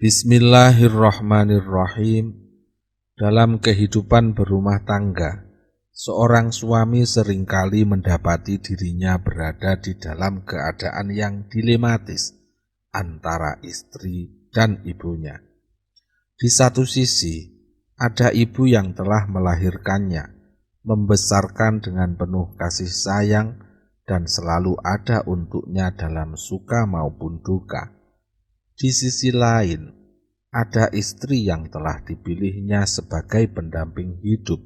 Bismillahirrahmanirrahim. Dalam kehidupan berumah tangga, seorang suami seringkali mendapati dirinya berada di dalam keadaan yang dilematis antara istri dan ibunya. Di satu sisi, ada ibu yang telah melahirkannya, membesarkan dengan penuh kasih sayang, dan selalu ada untuknya dalam suka maupun duka. Di sisi lain, ada istri yang telah dipilihnya sebagai pendamping hidup,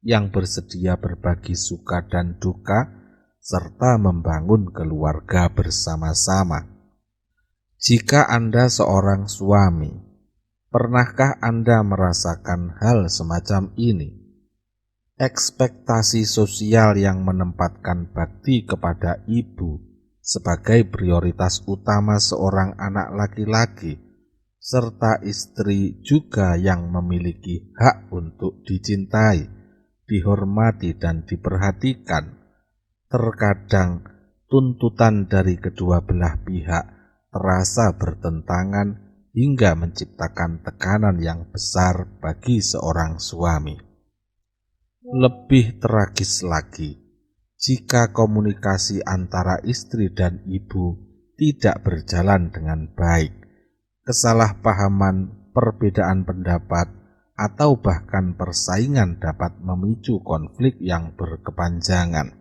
yang bersedia berbagi suka dan duka, serta membangun keluarga bersama-sama. Jika Anda seorang suami, pernahkah Anda merasakan hal semacam ini? Ekspektasi sosial yang menempatkan bakti kepada ibu sebagai prioritas utama seorang anak laki-laki, serta istri juga yang memiliki hak untuk dicintai, dihormati, dan diperhatikan. Terkadang tuntutan dari kedua belah pihak terasa bertentangan hingga menciptakan tekanan yang besar bagi seorang suami. Lebih tragis lagi, jika komunikasi antara istri dan ibu tidak berjalan dengan baik, kesalahpahaman, perbedaan pendapat, atau bahkan persaingan dapat memicu konflik yang berkepanjangan.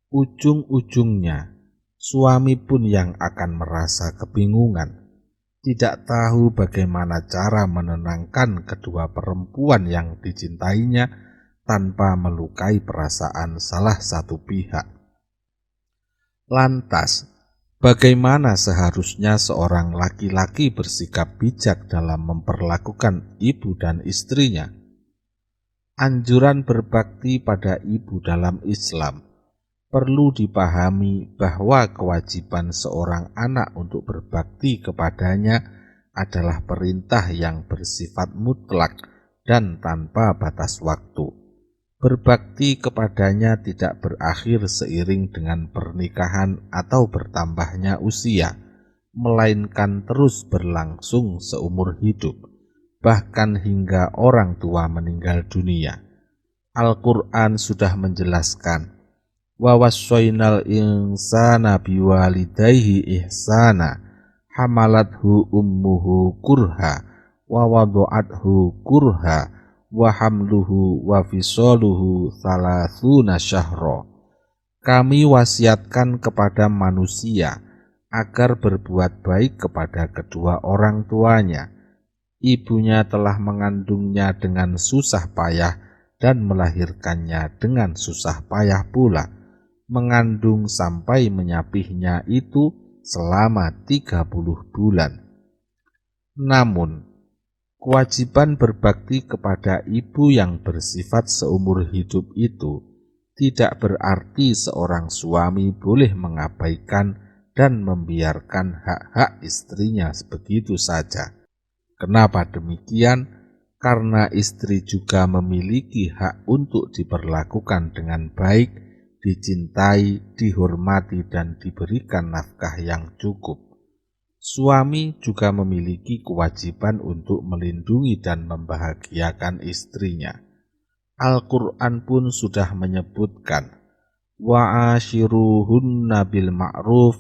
Ujung-ujungnya, suami pun yang akan merasa kebingungan, tidak tahu bagaimana cara menenangkan kedua perempuan yang dicintainya tanpa melukai perasaan salah satu pihak. Lantas, bagaimana seharusnya seorang laki-laki bersikap bijak dalam memperlakukan ibu dan istrinya? Anjuran berbakti pada ibu dalam Islam perlu dipahami bahwa kewajiban seorang anak untuk berbakti kepadanya adalah perintah yang bersifat mutlak dan tanpa batas waktu. Berbakti kepadanya tidak berakhir seiring dengan pernikahan atau bertambahnya usia, melainkan terus berlangsung seumur hidup, bahkan hingga orang tua meninggal dunia. Al-Quran sudah menjelaskan, wa wassaynal insana biwalidayhi ihsana hamalathu ummuhu kurha wa wadu'athu kurha wa hamluhu wa fisaluhu thalathuna syahra. Kami wasiatkan kepada manusia agar berbuat baik kepada kedua orang tuanya. Ibunya telah mengandungnya dengan susah payah dan melahirkannya dengan susah payah pula. Mengandung sampai menyapihnya itu selama 30 bulan. Namun, kewajiban berbakti kepada ibu yang bersifat seumur hidup itu tidak berarti seorang suami boleh mengabaikan dan membiarkan hak-hak istrinya begitu saja. Kenapa demikian? Karena istri juga memiliki hak untuk diperlakukan dengan baik, dicintai, dihormati, dan diberikan nafkah yang cukup. Suami juga memiliki kewajiban untuk melindungi dan membahagiakan istrinya. Al-Quran pun sudah menyebutkan, wa ashiruhunna bil ma'ruf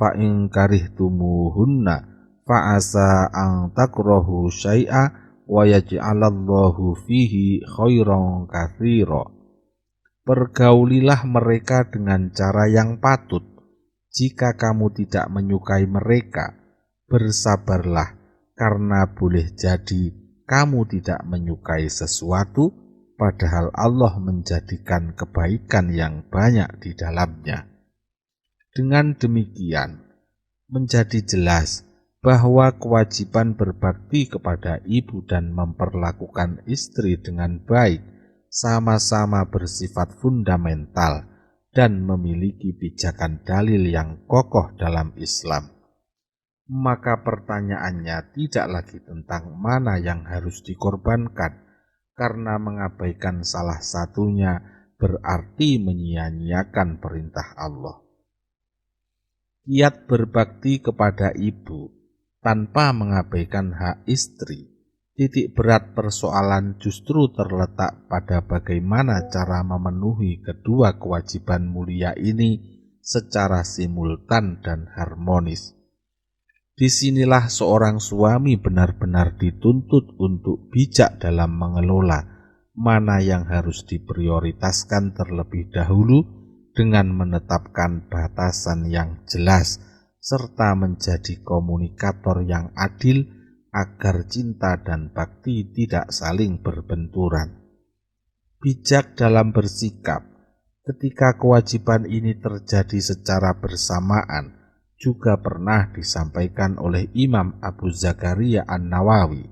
fa in karihtumuhunna fa asa an takrahu syai'a wa yaj'alallahu fihi khairan katsira. Pergaulilah mereka dengan cara yang patut. Jika kamu tidak menyukai mereka, bersabarlah, karena boleh jadi kamu tidak menyukai sesuatu, padahal Allah menjadikan kebaikan yang banyak di dalamnya. Dengan demikian, menjadi jelas bahwa kewajiban berbakti kepada ibu dan memperlakukan istri dengan baik sama-sama bersifat fundamental dan memiliki pijakan dalil yang kokoh dalam Islam. Maka pertanyaannya tidak lagi tentang mana yang harus dikorbankan, karena mengabaikan salah satunya berarti menyia-nyiakan perintah Allah. Kiat berbakti kepada ibu tanpa mengabaikan hak istri. Titik berat persoalan justru terletak pada bagaimana cara memenuhi kedua kewajiban mulia ini secara simultan dan harmonis. Disinilah seorang suami benar-benar dituntut untuk bijak dalam mengelola mana yang harus diprioritaskan terlebih dahulu dengan menetapkan batasan yang jelas serta menjadi komunikator yang adil agar cinta dan bakti tidak saling berbenturan. Bijak dalam bersikap ketika kewajiban ini terjadi secara bersamaan juga pernah disampaikan oleh Imam Abu Zakaria An-Nawawi.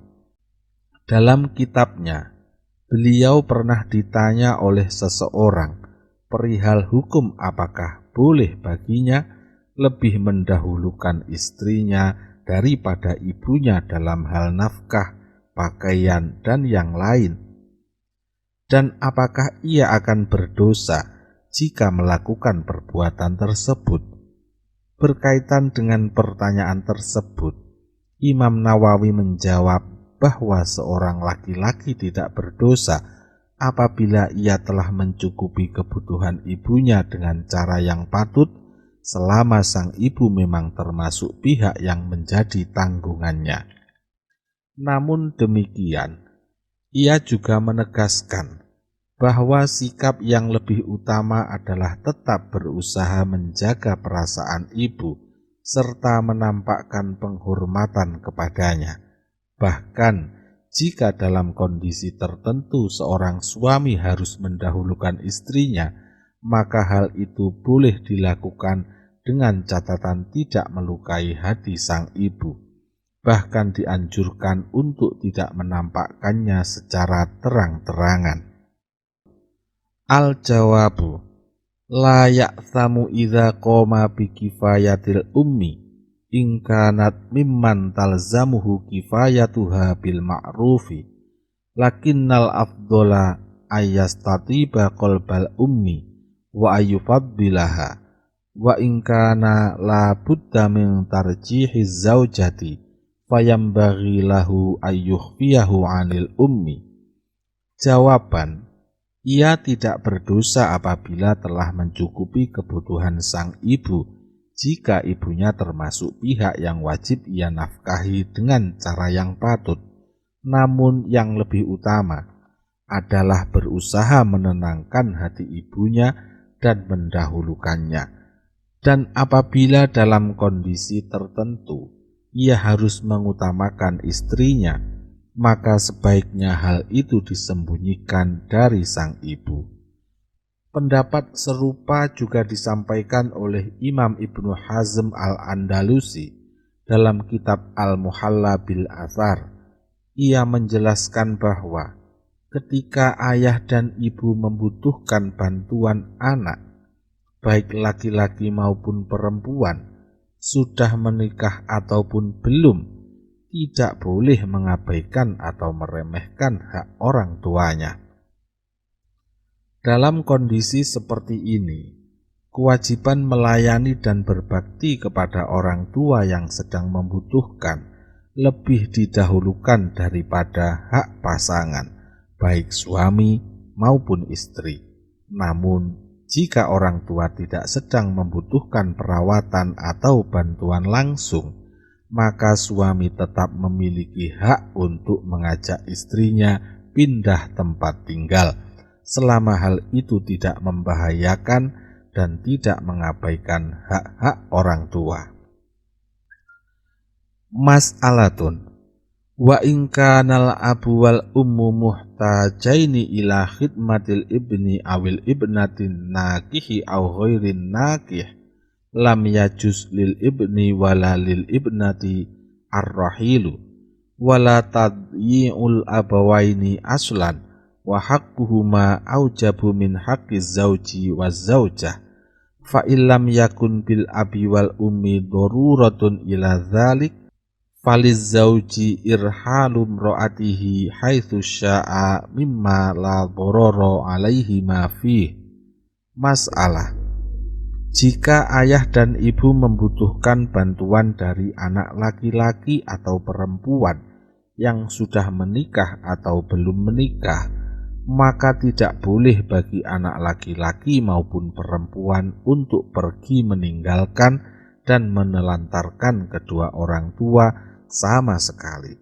Dalam kitabnya, beliau pernah ditanya oleh seseorang perihal hukum apakah boleh baginya lebih mendahulukan istrinya daripada ibunya dalam hal nafkah, pakaian, dan yang lain. Dan apakah ia akan berdosa jika melakukan perbuatan tersebut? Berkaitan dengan pertanyaan tersebut, Imam Nawawi menjawab bahwa seorang laki-laki tidak berdosa apabila ia telah mencukupi kebutuhan ibunya dengan cara yang patut, selama sang ibu memang termasuk pihak yang menjadi tanggungannya. Namun demikian, ia juga menegaskan bahwa sikap yang lebih utama adalah tetap berusaha menjaga perasaan ibu serta menampakkan penghormatan kepadanya. Bahkan jika dalam kondisi tertentu seorang suami harus mendahulukan istrinya, maka hal itu boleh dilakukan dengan catatan tidak melukai hati sang ibu. Bahkan dianjurkan untuk tidak menampakkannya secara terang-terangan. Al-jawabu la ya'thamu idza qoma bi kifayatil ummi in kanat mimman talzamuhu kifayatuha bil ma'rufi lakinnal afdhala ayyastatiba qalbal ummi wa ayyufaddilaha wa in kana la budda min tarjihi zaujati fayambaghi lahu ayyukhfiyahu 'anil ummi. Jawaban, ia tidak berdosa apabila telah mencukupi kebutuhan sang ibu jika ibunya termasuk pihak yang wajib ia nafkahi dengan cara yang patut. Namun yang lebih utama adalah berusaha menenangkan hati ibunya dan mendahulukannya. Dan apabila dalam kondisi tertentu ia harus mengutamakan istrinya, maka sebaiknya hal itu disembunyikan dari sang ibu. Pendapat serupa juga disampaikan oleh Imam Ibnu Hazm Al-Andalusi dalam kitab Al-Muhalla bil Athar. Ia menjelaskan bahwa ketika ayah dan ibu membutuhkan bantuan anak, baik laki-laki maupun perempuan, sudah menikah ataupun belum, tidak boleh mengabaikan atau meremehkan hak orang tuanya. Dalam kondisi seperti ini, kewajiban melayani dan berbakti kepada orang tua yang sedang membutuhkan lebih didahulukan daripada hak pasangan, baik suami maupun istri. Namun, jika orang tua tidak sedang membutuhkan perawatan atau bantuan langsung, maka suami tetap memiliki hak untuk mengajak istrinya pindah tempat tinggal, selama hal itu tidak membahayakan dan tidak mengabaikan hak-hak orang tua. Mas'alatun wa in kanal abu wal ummu muhtajaini ila khidmatil ibni awil ibnatin nakihi aw ghairin nakih lam yajuz lil ibni wala lil ibnati ar-rahilu wala tadyi'ul abawaini aslan wa haqquhuma aujabu min haqqiz zauji waz zaujah fa illam yakun bil abi wal ummi daruratun ila dzalik faliz zauji irhalum ro'atihi haitsu sya'a mimma la darara alaihi ma fih. Masalah, Jika ayah dan ibu membutuhkan bantuan dari anak laki-laki atau perempuan yang sudah menikah atau belum menikah, maka tidak boleh bagi anak laki-laki maupun perempuan untuk pergi meninggalkan dan menelantarkan kedua orang tua sama sekali.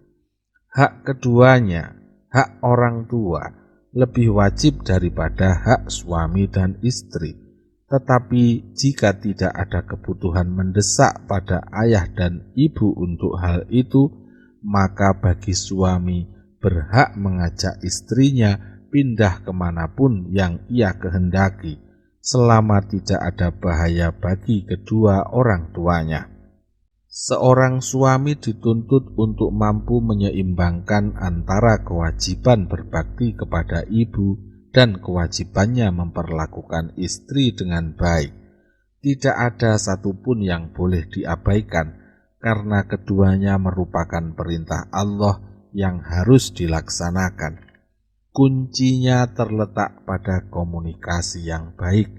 Hak keduanya, hak orang tua, lebih wajib daripada hak suami dan istri. Tetapi jika tidak ada kebutuhan mendesak pada ayah dan ibu untuk hal itu, maka bagi suami berhak mengajak istrinya pindah kemanapun yang ia kehendaki, selama tidak ada bahaya bagi kedua orang tuanya. Seorang suami dituntut untuk mampu menyeimbangkan antara kewajiban berbakti kepada ibu dan kewajibannya memperlakukan istri dengan baik. Tidak ada satupun yang boleh diabaikan, karena keduanya merupakan perintah Allah yang harus dilaksanakan. Kuncinya terletak pada komunikasi yang baik,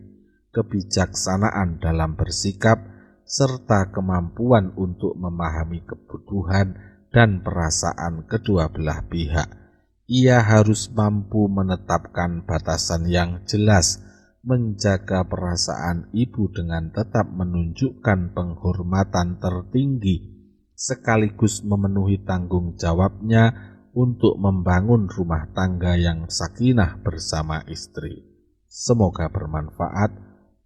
kebijaksanaan dalam bersikap, serta kemampuan untuk memahami kebutuhan dan perasaan kedua belah pihak. Ia harus mampu menetapkan batasan yang jelas, menjaga perasaan ibu dengan tetap menunjukkan penghormatan tertinggi, sekaligus memenuhi tanggung jawabnya untuk membangun rumah tangga yang sakinah bersama istri. Semoga bermanfaat.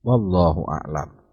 Wallahu a'lam.